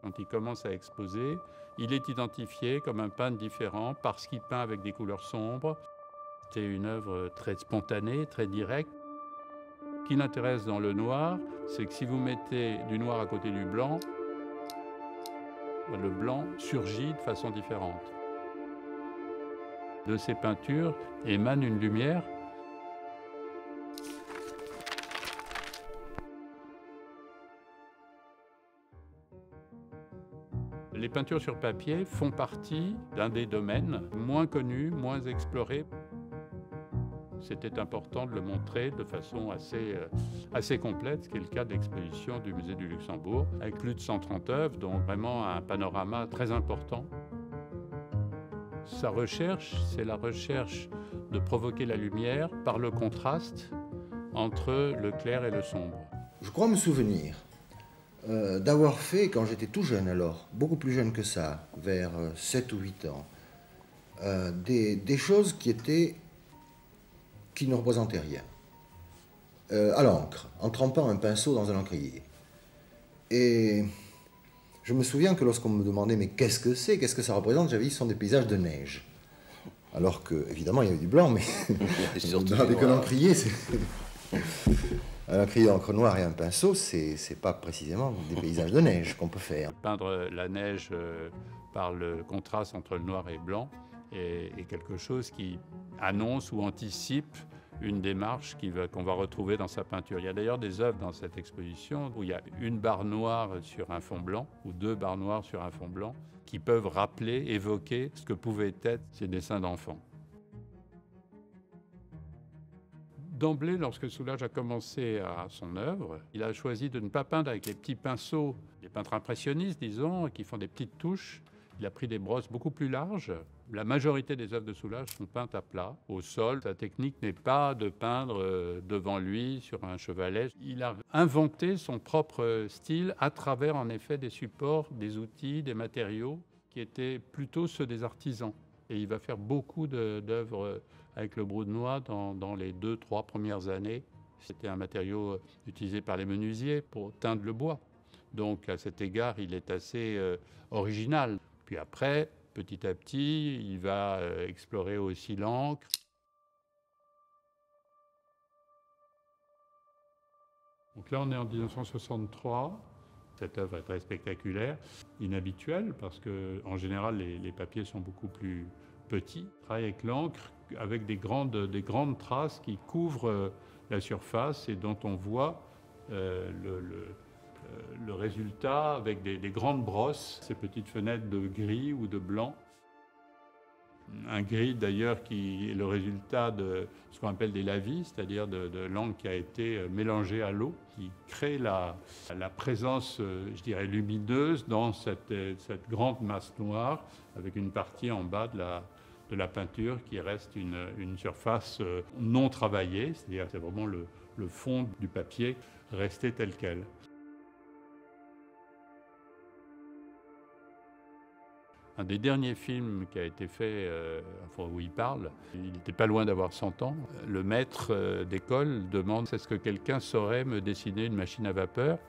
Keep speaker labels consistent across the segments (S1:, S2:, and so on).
S1: Quand il commence à exposer, il est identifié comme un peintre différent parce qu'il peint avec des couleurs sombres. C'est une œuvre très spontanée, très directe. Ce qui l'intéresse dans le noir, c'est que si vous mettez du noir à côté du blanc, le blanc surgit de façon différente. De ces peintures émane une lumière. Les peintures sur papier font partie d'un des domaines moins connus, moins explorés. C'était important de le montrer de façon assez complète, ce qui est le cas de l'exposition du Musée du Luxembourg, avec plus de 130 œuvres, dont vraiment un panorama très important. Sa recherche, c'est la recherche de provoquer la lumière par le contraste entre le clair et le sombre.
S2: Je crois me souvenir d'avoir fait, quand j'étais tout jeune alors, beaucoup plus jeune que ça, vers 7 ou 8 ans, des choses qui ne représentaient rien. À l'encre, en trempant un pinceau dans un encrier. Et je me souviens que lorsqu'on me demandait mais qu'est-ce que ça représente, j'avais dit ce sont des paysages de neige. Alors que, évidemment, il y avait du blanc, mais avec un encrier, un encrier d'encre noire et un pinceau, c'est pas précisément des paysages de neige qu'on peut faire.
S1: Peindre la neige par le contraste entre le noir et le blanc est quelque chose qui annonce ou anticipe une démarche qu'on va retrouver dans sa peinture. Il y a d'ailleurs des œuvres dans cette exposition où il y a une barre noire sur un fond blanc ou deux barres noires sur un fond blanc qui peuvent rappeler, évoquer ce que pouvaient être ces dessins d'enfants. D'emblée, lorsque Soulages a commencé à son œuvre, il a choisi de ne pas peindre avec les petits pinceaux, les peintres impressionnistes, disons, qui font des petites touches. Il a pris des brosses beaucoup plus larges. La majorité des œuvres de Soulages sont peintes à plat, au sol. Sa technique n'est pas de peindre devant lui, sur un chevalet. Il a inventé son propre style à travers, en effet, des supports, des outils, des matériaux qui étaient plutôt ceux des artisans. Et il va faire beaucoup d'œuvres avec le brou de noix dans les 2-3 premières années. C'était un matériau utilisé par les menuisiers pour teindre le bois. Donc à cet égard, il est assez original. Puis après, petit à petit, il va explorer aussi l'encre. Donc là, on est en 1963. Cette œuvre est très spectaculaire, inhabituelle, parce qu'en général, les papiers sont beaucoup plus petits. Il travaille avec l'encre, avec des grandes traces qui couvrent la surface et dont on voit le résultat avec des grandes brosses, ces petites fenêtres de gris ou de blanc. Un gris d'ailleurs qui est le résultat de ce qu'on appelle des lavis, c'est-à-dire de l'encre qui a été mélangée à l'eau, qui crée la présence, je dirais, lumineuse dans cette grande masse noire, avec une partie en bas de la peinture qui reste une surface non travaillée, c'est-à-dire c'est vraiment le fond du papier resté tel quel. Un des derniers films qui a été fait, où il parle, il n'était pas loin d'avoir 100 ans. Le maître d'école demande « Est-ce que quelqu'un saurait me dessiner une machine à vapeur ?»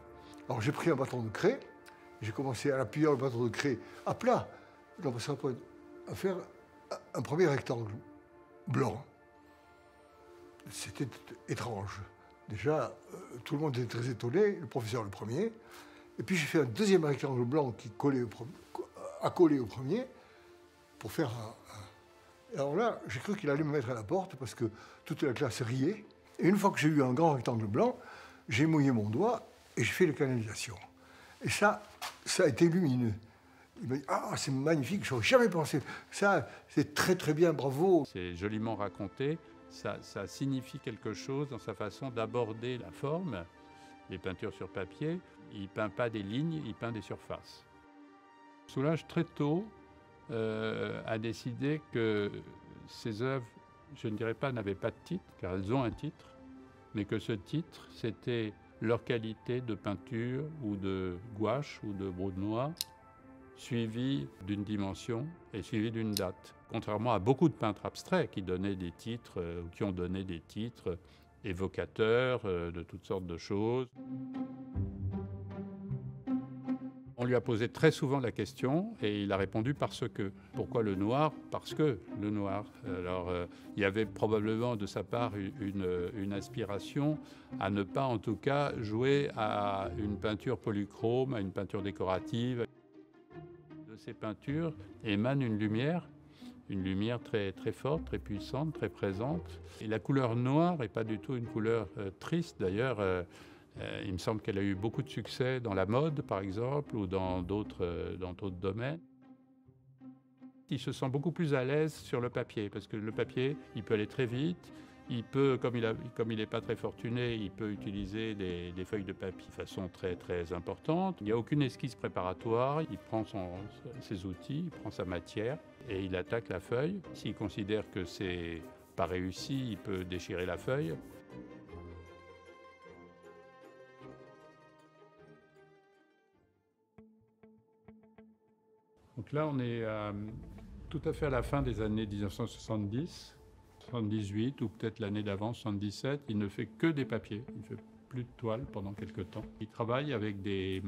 S3: Alors j'ai pris un bâton de craie, j'ai commencé à appuyer le bâton de craie à plat, à faire un premier rectangle blanc. C'était étrange. Déjà, tout le monde était très étonné, le professeur le premier. Et puis j'ai fait un deuxième rectangle blanc qui collait accolé au premier pour faire un... Alors là, j'ai cru qu'il allait me mettre à la porte parce que toute la classe riait. Et une fois que j'ai eu un grand rectangle blanc, j'ai mouillé mon doigt et j'ai fait les canalisations. Et ça a été lumineux. Il m'a dit « Ah, c'est magnifique, je n'aurais jamais pensé. Ça, c'est très très bien, bravo. »
S1: C'est joliment raconté. Ça signifie quelque chose dans sa façon d'aborder la forme. Les peintures sur papier, il ne peint pas des lignes, il peint des surfaces. Soulages, très tôt, a décidé que ses œuvres, je ne dirais pas n'avaient pas de titre, car elles ont un titre, mais que ce titre, c'était leur qualité de peinture ou de gouache ou de brou de noix, suivi d'une dimension et suivi d'une date. Contrairement à beaucoup de peintres abstraits qui donnaient des titres, ou qui ont donné des titres évocateurs de toutes sortes de choses. On lui a posé très souvent la question et il a répondu parce que. Pourquoi le noir? Parce que le noir. Alors, il y avait probablement de sa part une aspiration à ne pas, en tout cas, jouer à une peinture polychrome, à une peinture décorative. De ces peintures émane une lumière très, très forte, très puissante, très présente. Et la couleur noire n'est pas du tout une couleur triste. D'ailleurs, il me semble qu'elle a eu beaucoup de succès dans la mode, par exemple, ou dans d'autres domaines. Il se sent beaucoup plus à l'aise sur le papier, parce que le papier, il peut aller très vite. Il peut, comme il n'est pas très fortuné, il peut utiliser des feuilles de papier de façon très, très importante. Il n'y a aucune esquisse préparatoire. Il prend ses outils, il prend sa matière et il attaque la feuille. S'il considère que c'est pas réussi, il peut déchirer la feuille. Donc là, on est tout à fait à la fin des années 1970, 78 ou peut-être l'année d'avant, 77. Il ne fait que des papiers, il ne fait plus de toile pendant quelque temps. Il travaille avec des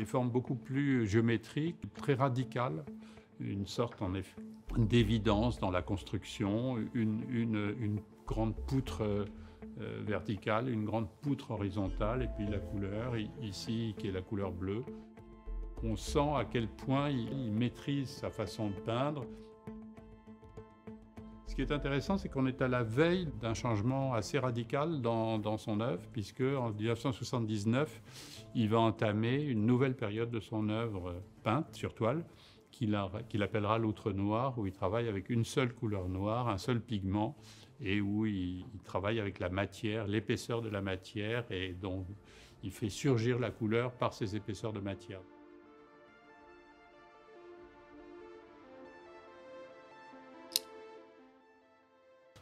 S1: formes beaucoup plus géométriques, très radicales, une sorte en effet d'évidence dans la construction, une grande poutre verticale, une grande poutre horizontale et puis la couleur ici qui est la couleur bleue. On sent à quel point il maîtrise sa façon de peindre. Ce qui est intéressant, c'est qu'on est à la veille d'un changement assez radical dans son œuvre, puisque en 1979, il va entamer une nouvelle période de son œuvre peinte sur toile, qu'il appellera l'outre noir, où il travaille avec une seule couleur noire, un seul pigment, et où il travaille avec la matière, l'épaisseur de la matière, et donc il fait surgir la couleur par ces épaisseurs de matière.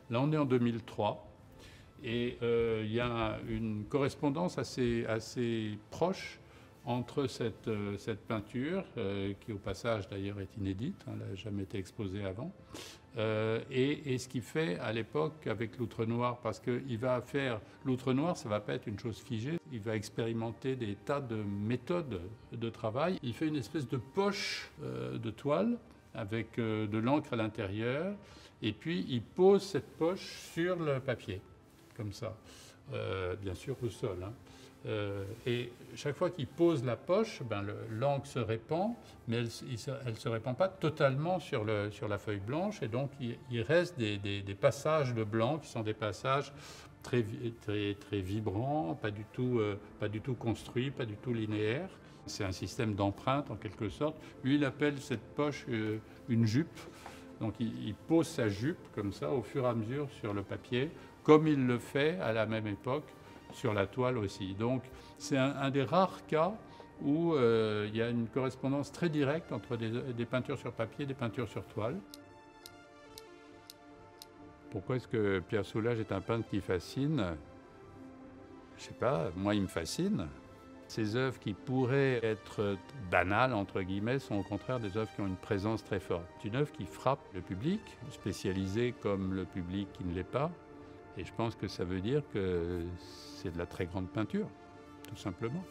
S1: Là, on est en 2003 et il y a une correspondance assez proche entre cette peinture, qui au passage d'ailleurs est inédite, elle n'a jamais été exposée avant, et ce qu'il fait à l'époque avec l'outre noir, parce qu'il va faire l'outre noir, ça ne va pas être une chose figée, il va expérimenter des tas de méthodes de travail. Il fait une espèce de poche de toile avec de l'encre à l'intérieur, et puis il pose cette poche sur le papier, comme ça, bien sûr au sol. Et chaque fois qu'il pose la poche, l'encre se répand, mais elle ne se répand pas totalement sur la feuille blanche, et donc il reste des passages de blanc qui sont des passages très, très, très vibrants, pas du tout construits, pas du tout linéaires. C'est un système d'empreinte en quelque sorte. Lui, il appelle cette poche une jupe. Donc il pose sa jupe comme ça au fur et à mesure sur le papier, comme il le fait à la même époque sur la toile aussi. Donc c'est un des rares cas où il y a une correspondance très directe entre des peintures sur papier et des peintures sur toile. Pourquoi est-ce que Pierre Soulages est un peintre qui fascine? Je ne sais pas, moi il me fascine. Ces œuvres qui pourraient être banales, entre guillemets, sont au contraire des œuvres qui ont une présence très forte. C'est une œuvre qui frappe le public, spécialisé comme le public qui ne l'est pas. Et je pense que ça veut dire que c'est de la très grande peinture, tout simplement.